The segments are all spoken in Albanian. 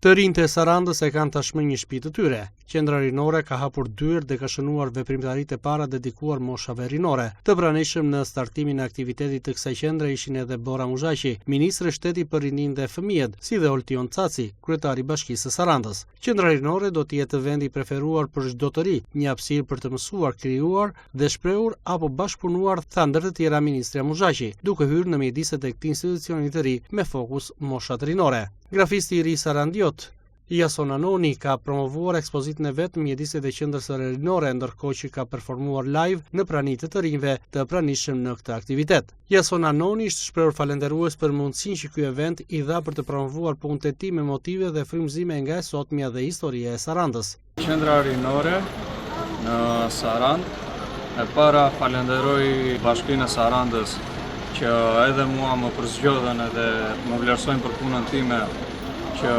Të rinjtë e Sarandës e kanë tashmë një shtëpi të tyre. Qendra rinore ka hapur dyert dhe ka shënuar veprimtaritë e para dedikuar moshave rinore. Të pranishëm në startimin e aktivitetit të kësaj qendre ishin edhe Bora Muzhaqi, ministri i shtetit për rinin dhe fëmijët, si dhe Oltion Caci, kryetari i Bashkisë së Sarandës. Qendra rinore do të jetë vendi preferuar për çdo të ri, një hapësirë për të mësuar, krijuar dhe shprehur apo bashkëpunuar, tha ndër të tjera ministri Muzhaqi, duke hyrë në mjediset e këtij institucioni të ri me fokus moshat rinore. Grafisti i ri sarandiot Jason Anoni ka promovuar ekspozitën e vet në mjediset e qendrës së rinore, ndërkohë që ka performuar live në pranitë të rinjve të pranishëm në këtë aktivitet. Jason Anoni është shprehur falënderues për mundësinë që ky event i dha për të promovuar punët e tij me motive dhe frymëzime nga e sotmja dhe historia e Sarandës. Qendra rinore në Sarandë, e para falenderoj Bashkinë e Sarandës që edhe mua më përzgjodhen edhe më vlerësojnë për punën time që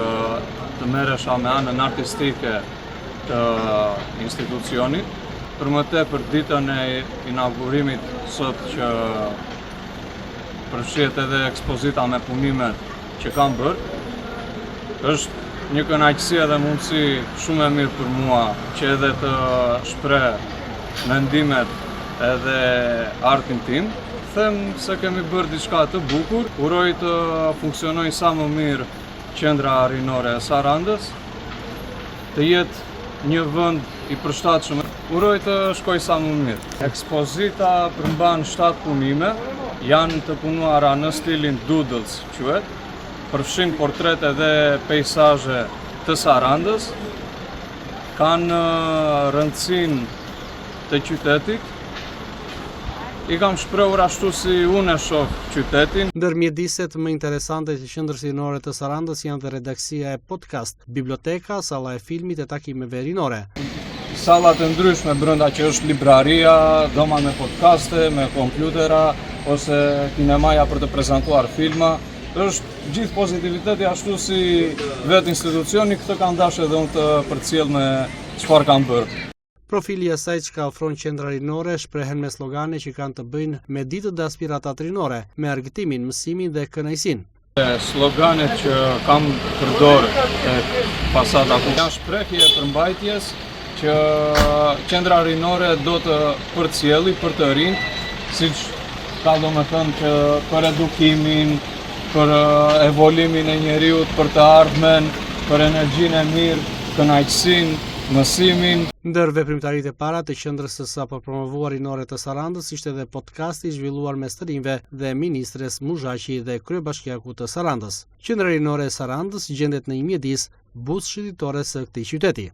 të merresha me anën artistike të institucionit. Për më tepër ditën e inaugurimit sot që përfshihet edhe ekspozita me punimet që kam bërë, është një kënaqësi edhe mundësi shumë e mirë për mua që edhe të shpreh mendimet edhe artin tim. Them se kemi bërë diçka të bukur, uroj të funksionojë sa më mirë qendra rinore e Sarandës, të jetë një vend i përshtatshëm, uroj të shkojë sa më mirë. Ekspozita përmban 7 punime, janë të punuara në stilin doodles, quhet, përfshin portrete dhe peizazhe të Sarandës, kanë rëndësinë të qytetit. I kam shprehur ashtu si unë e shoh qytetin. Ndër mjediset më interesante të qendrës rinore të Sarandës janë dhe redaksia e podcast, biblioteka, salla e filmit e takimeve rinore. Sallat e ndryshme brenda që është libraria, dhoma me podcaste, me kompjutera ose kinemaja për të prezantuar filma. Është gjithë pozitiviteti ashtu si vetë institucioni, këtë kam dashur edhe unë të përcjell me çfarë kam bërë. Profili e saj që ka ofron qendra rinore shprehen me slogane që kanë të bëjnë me ditët dhe aspiratat rinore, me argëtimin, mësimin dhe kënaqësinë. Sloganet që kam përdorë tek fasada janë shprehje e përmbajtjes që qendra rinore do të përcjelli për të rinjt, siç ka domethënë që për edukimin, për evolimin e njeriut, për të ardhmen, për energjinë e mirë, kënaqësinë, mësimin. Ndër veprimtaritë e para të qendrës së sapo promovuar rinore të Sarandës ishte edhe podcasti zhvilluar mes të rinjve dhe ministres Muzhaqi dhe kryebashkiaku të Sarandës. Qendra rinore e Sarandës gjendet në një mjedis buzë shëndetore së këtij qyteti.